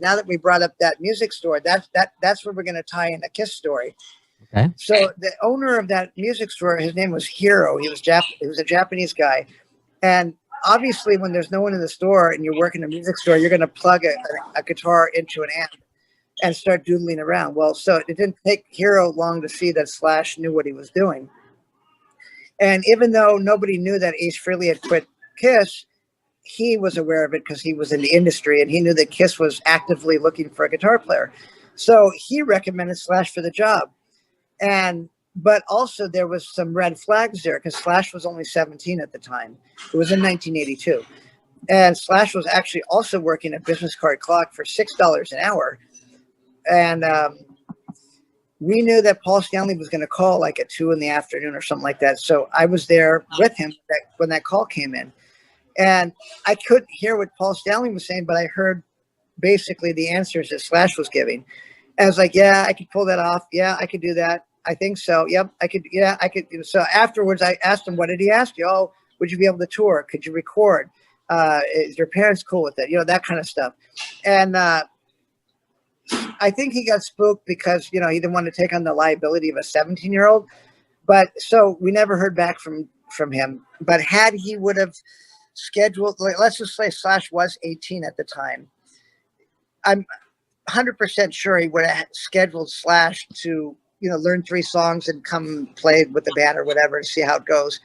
now that we brought up that music store, that's where we're going to tie in a Kiss story. Okay. So the owner of that music store, his name was Hiro. He was a Japanese guy. And obviously when there's no one in the store and you're working a music store, you're going to plug a guitar into an amp and start doodling around. Well, so it didn't take Hiro long to see that Slash knew what he was doing. And even though nobody knew that Ace Frehley had quit Kiss, he was aware of it because he was in the industry and he knew that Kiss was actively looking for a guitar player. So he recommended Slash for the job. But also there was some red flags there because Slash was only 17 at the time. It was in 1982. And Slash was actually also working a business card clock for $6 an hour. And we knew that Paul Stanley was going to call like at 2 p.m. or something like that. So I was there with him when that call came in. And I couldn't hear what Paul Stanley was saying, but I heard basically the answers that Slash was giving. And I was like, yeah, I could pull that off. Yeah, I could do that. I think so. Yep, I could. Yeah, I could. So afterwards, I asked him, what did he ask you? Oh, would you be able to tour? Could you record? Is your parents cool with it? That kind of stuff. And I think he got spooked because, he didn't want to take on the liability of a 17-year-old. But so we never heard back from him. But had he would have scheduled, let's just say Slash was 18 at the time, I'm 100% sure he would have scheduled Slash to, learn 3 songs and come play with the band or whatever to see how it goes.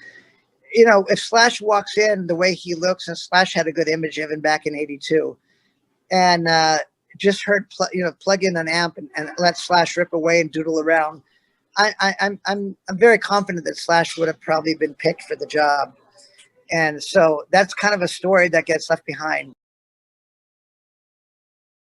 If Slash walks in the way he looks, and Slash had a good image of him back in 82, and just heard, plug in an amp and let Slash rip away and doodle around, I'm very confident that Slash would have probably been picked for the job. And so that's kind of a story that gets left behind.